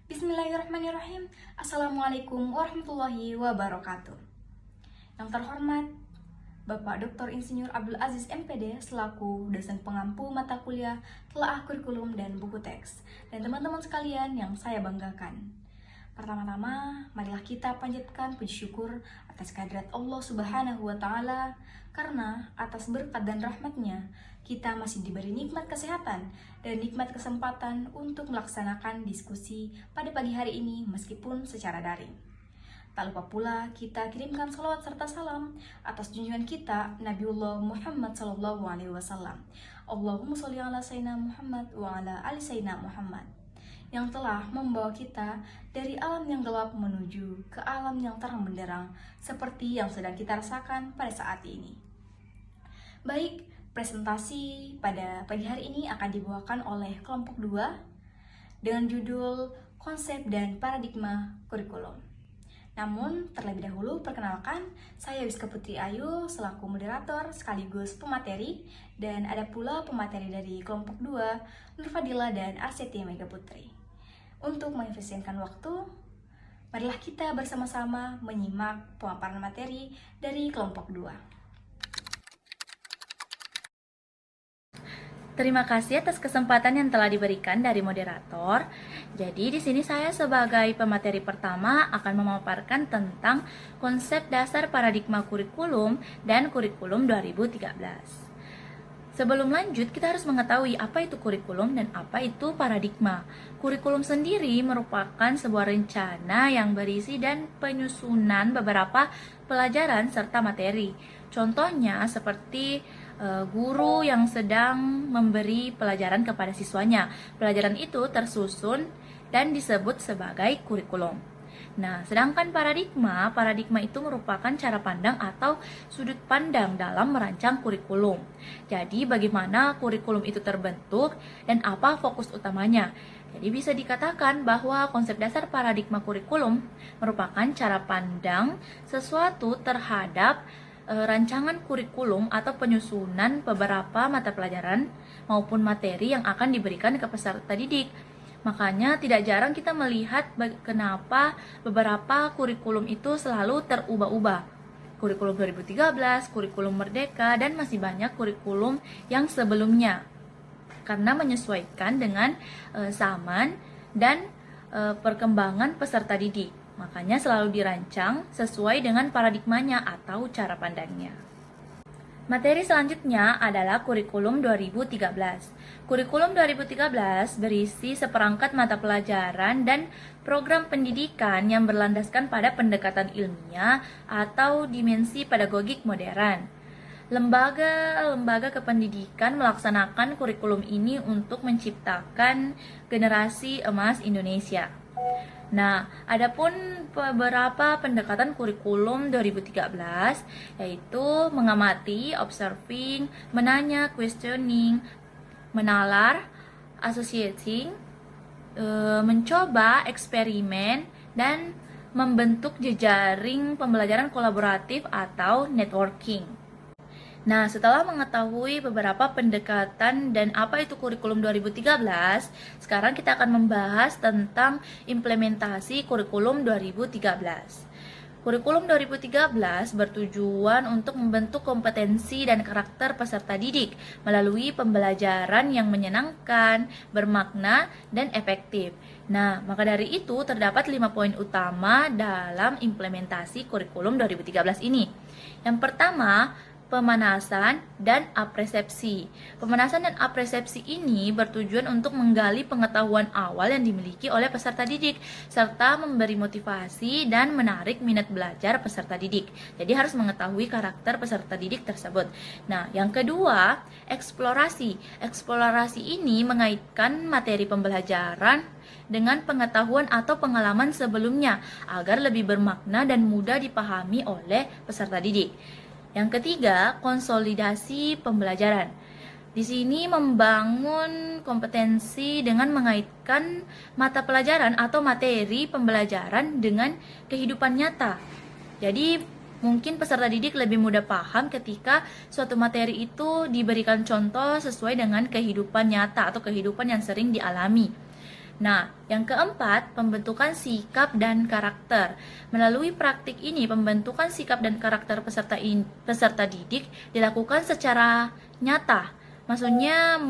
Bismillahirrahmanirrahim. Assalamualaikum warahmatullahi wabarakatuh. Yang terhormat Bapak Dr. Insinyur Abdul Aziz MPD selaku dosen pengampu mata kuliah telaah kurikulum dan buku teks, dan teman-teman sekalian yang saya banggakan. Pertama-tama, marilah kita panjatkan puji syukur atas kehadirat Allah Subhanahu wa Ta'ala, karena atas berkat dan rahmatnya kita masih diberi nikmat kesehatan dan nikmat kesempatan untuk melaksanakan diskusi pada pagi hari ini meskipun secara daring. Tak lupa pula kita kirimkan salawat serta salam atas junjungan kita Nabiullah Muhammad SAW. Allahumma sholli ala sayyidina Muhammad wa ala ali sayyidina Muhammad, yang telah membawa kita dari alam yang gelap menuju ke alam yang terang benderang seperti yang sedang kita rasakan pada saat ini. Baik, presentasi pada pagi hari ini akan dibawakan oleh kelompok 2 dengan judul Konsep dan Paradigma Kurikulum. Namun, terlebih dahulu perkenalkan, saya Wiska Putri Ayu selaku moderator sekaligus pemateri, dan ada pula pemateri dari kelompok 2, Nur Fadila dan Arsetia Mega Putri. Untuk mengefisienkan waktu, marilah kita bersama-sama menyimak pemaparan materi dari kelompok 2. Terima kasih atas kesempatan yang telah diberikan dari moderator. Jadi di sini saya sebagai pemateri pertama akan memaparkan tentang konsep dasar paradigma kurikulum dan kurikulum 2013. Sebelum lanjut, kita harus mengetahui apa itu kurikulum dan apa itu paradigma. Kurikulum sendiri merupakan sebuah rencana yang berisi dan penyusunan beberapa pelajaran serta materi. Contohnya seperti guru yang sedang memberi pelajaran kepada siswanya. Pelajaran itu tersusun dan disebut sebagai kurikulum. Nah, sedangkan paradigma itu merupakan cara pandang atau sudut pandang dalam merancang kurikulum. Jadi, bagaimana kurikulum itu terbentuk dan apa fokus utamanya. Jadi, bisa dikatakan bahwa konsep dasar paradigma kurikulum merupakan cara pandang sesuatu terhadap rancangan kurikulum atau penyusunan beberapa mata pelajaran maupun materi yang akan diberikan ke peserta didik. Makanya tidak jarang kita melihat kenapa beberapa kurikulum itu selalu terubah-ubah. Kurikulum 2013, kurikulum Merdeka, dan masih banyak kurikulum yang sebelumnya. Karena menyesuaikan dengan zaman dan perkembangan peserta didik. Makanya selalu dirancang sesuai dengan paradigmanya atau cara pandangnya. Materi selanjutnya adalah kurikulum 2013. Kurikulum 2013 berisi seperangkat mata pelajaran dan program pendidikan yang berlandaskan pada pendekatan ilmiah atau dimensi pedagogik modern. Lembaga kependidikan melaksanakan kurikulum ini untuk menciptakan generasi emas Indonesia. Nah, adapun beberapa pendekatan kurikulum 2013 yaitu mengamati, observing, menanya, questioning, menalar, associating, mencoba, eksperimen, dan membentuk jejaring pembelajaran kolaboratif atau networking. Nah, setelah mengetahui beberapa pendekatan dan apa itu kurikulum 2013, sekarang kita akan membahas tentang implementasi kurikulum 2013. Kurikulum 2013 bertujuan untuk membentuk kompetensi dan karakter peserta didik melalui pembelajaran yang menyenangkan, bermakna, dan efektif. Nah, maka dari itu terdapat 5 poin utama dalam implementasi kurikulum 2013 ini. Yang pertama, pemanasan dan apresepsi. Pemanasan dan apresepsi ini bertujuan untuk menggali pengetahuan awal yang dimiliki oleh peserta didik, serta memberi motivasi dan menarik minat belajar peserta didik. Jadi harus mengetahui karakter peserta didik tersebut. Nah, yang kedua, eksplorasi. Eksplorasi ini mengaitkan materi pembelajaran dengan pengetahuan atau pengalaman sebelumnya agar lebih bermakna dan mudah dipahami oleh peserta didik. Yang ketiga, konsolidasi pembelajaran. Di sini membangun kompetensi dengan mengaitkan mata pelajaran atau materi pembelajaran dengan kehidupan nyata. Jadi, mungkin peserta didik lebih mudah paham ketika suatu materi itu diberikan contoh sesuai dengan kehidupan nyata atau kehidupan yang sering dialami. Nah, yang keempat, pembentukan sikap dan karakter. Melalui praktik ini, pembentukan sikap dan karakter peserta didik dilakukan secara nyata. Maksudnya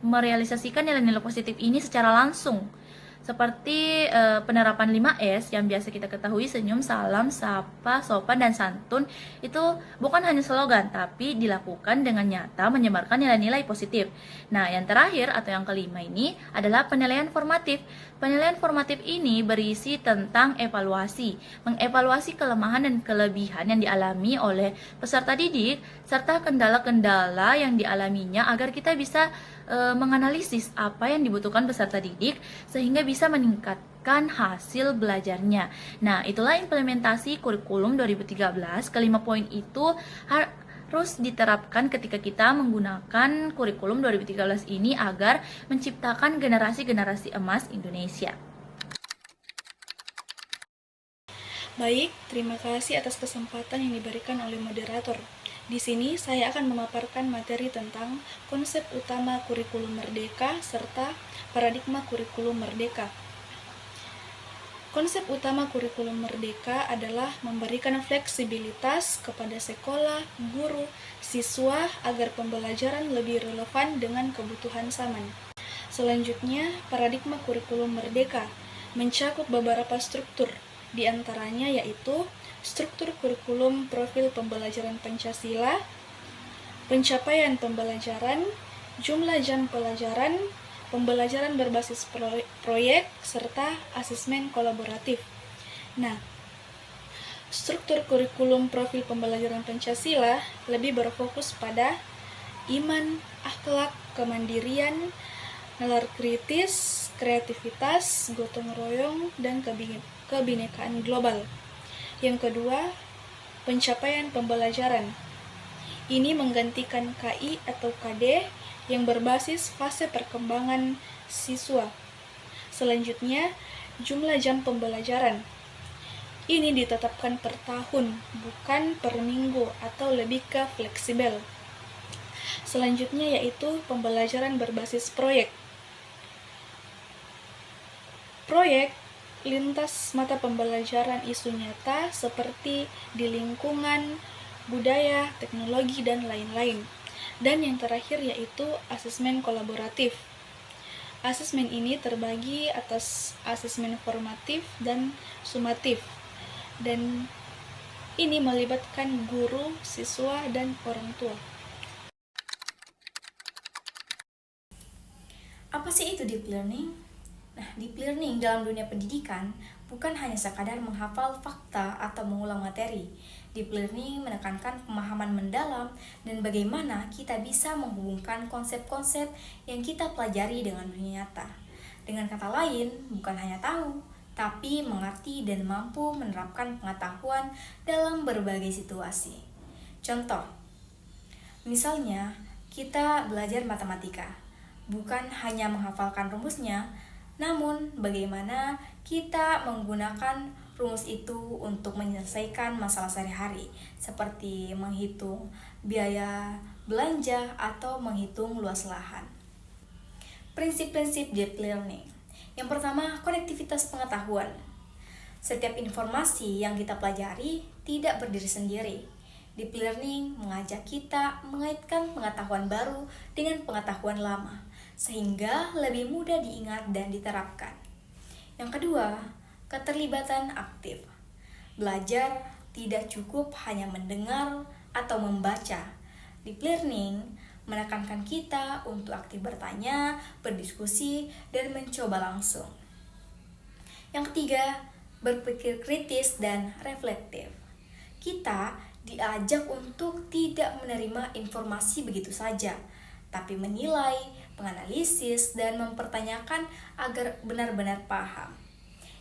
merealisasikan nilai-nilai positif ini secara langsung. Seperti penerapan 5S yang biasa kita ketahui, senyum, salam, sapa, sopan, dan santun, itu bukan hanya slogan, tapi dilakukan dengan nyata menyebarkan nilai-nilai positif. Nah, yang terakhir atau yang kelima ini adalah penilaian formatif. Penilaian formatif ini berisi tentang evaluasi, mengevaluasi kelemahan dan kelebihan yang dialami oleh peserta didik, serta kendala-kendala yang dialaminya agar kita bisa menganalisis apa yang dibutuhkan peserta didik sehingga bisa meningkatkan hasil belajarnya. Nah, itulah implementasi kurikulum 2013. Kelima poin itu harus diterapkan ketika kita menggunakan kurikulum 2013 ini agar menciptakan generasi-generasi emas Indonesia. Baik, terima kasih atas kesempatan yang diberikan oleh moderator. Di sini saya akan memaparkan materi tentang konsep utama kurikulum merdeka serta paradigma kurikulum merdeka. Konsep utama kurikulum merdeka adalah memberikan fleksibilitas kepada sekolah, guru, siswa agar pembelajaran lebih relevan dengan kebutuhan zaman. Selanjutnya, paradigma kurikulum merdeka mencakup beberapa struktur, di antaranya yaitu struktur kurikulum profil pembelajaran Pancasila, pencapaian pembelajaran, jumlah jam pelajaran, pembelajaran berbasis proyek, serta asesmen kolaboratif. Nah, struktur kurikulum profil pembelajaran Pancasila lebih berfokus pada iman, akhlak, kemandirian, nalar kritis, kreativitas, gotong royong, dan kebinekaan global. Yang kedua, pencapaian pembelajaran. Ini menggantikan KI atau KD yang berbasis fase perkembangan siswa. Selanjutnya, jumlah jam pembelajaran. Ini ditetapkan per tahun, bukan per minggu atau lebih ke fleksibel. Selanjutnya yaitu pembelajaran berbasis proyek. Proyek lintas mata pembelajaran isu nyata seperti di lingkungan, budaya, teknologi, dan lain-lain. Dan yang terakhir yaitu asesmen kolaboratif. Asesmen ini terbagi atas asesmen formatif dan sumatif. Dan ini melibatkan guru, siswa, dan orang tua. Apa sih itu deep learning? Nah, deep learning dalam dunia pendidikan bukan hanya sekadar menghafal fakta atau mengulang materi. Deep learning menekankan pemahaman mendalam dan bagaimana kita bisa menghubungkan konsep-konsep yang kita pelajari dengan dunia nyata. Dengan kata lain, bukan hanya tahu, tapi mengerti dan mampu menerapkan pengetahuan dalam berbagai situasi. Contoh, misalnya kita belajar matematika, bukan hanya menghafalkan rumusnya, namun, bagaimana kita menggunakan rumus itu untuk menyelesaikan masalah sehari-hari, seperti menghitung biaya belanja atau menghitung luas lahan. Prinsip-prinsip deep learning. Yang pertama, konektivitas pengetahuan. Setiap informasi yang kita pelajari tidak berdiri sendiri. Deep learning mengajak kita mengaitkan pengetahuan baru dengan pengetahuan lama, sehingga lebih mudah diingat dan diterapkan. Yang kedua, keterlibatan aktif. Belajar tidak cukup hanya mendengar atau membaca. Deep learning menekankan kita untuk aktif bertanya, berdiskusi, dan mencoba langsung. Yang ketiga, berpikir kritis dan reflektif. Kita diajak untuk tidak menerima informasi begitu saja, tapi menilai, menganalisis, dan mempertanyakan agar benar-benar paham.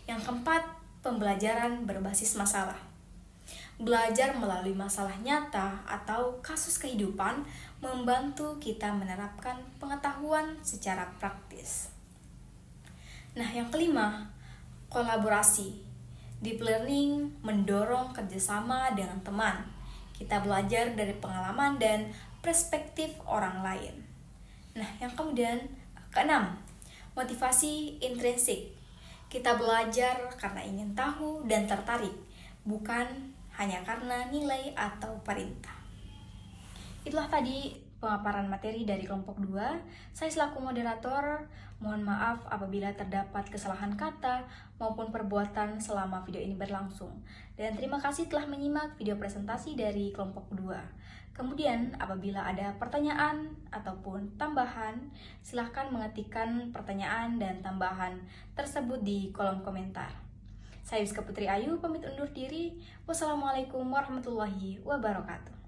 Yang keempat, pembelajaran berbasis masalah. Belajar melalui masalah nyata atau kasus kehidupan membantu kita menerapkan pengetahuan secara praktis. Nah, yang kelima, kolaborasi. Deep learning mendorong kerjasama dengan teman. Kita belajar dari pengalaman dan perspektif orang lain. Nah, yang kemudian keenam, Motivasi intrinsik. Kita belajar karena ingin tahu dan tertarik, bukan hanya karena nilai atau perintah. Itulah tadi pemaparan materi dari kelompok 2. Saya selaku moderator, mohon maaf apabila terdapat kesalahan kata maupun perbuatan selama video ini berlangsung. Dan terima kasih telah menyimak video presentasi dari kelompok 2. Kemudian apabila ada pertanyaan ataupun tambahan, silahkan mengetikkan pertanyaan dan tambahan tersebut di kolom komentar. Saya Rizka Putri Ayu, pamit undur diri. Wassalamualaikum warahmatullahi wabarakatuh.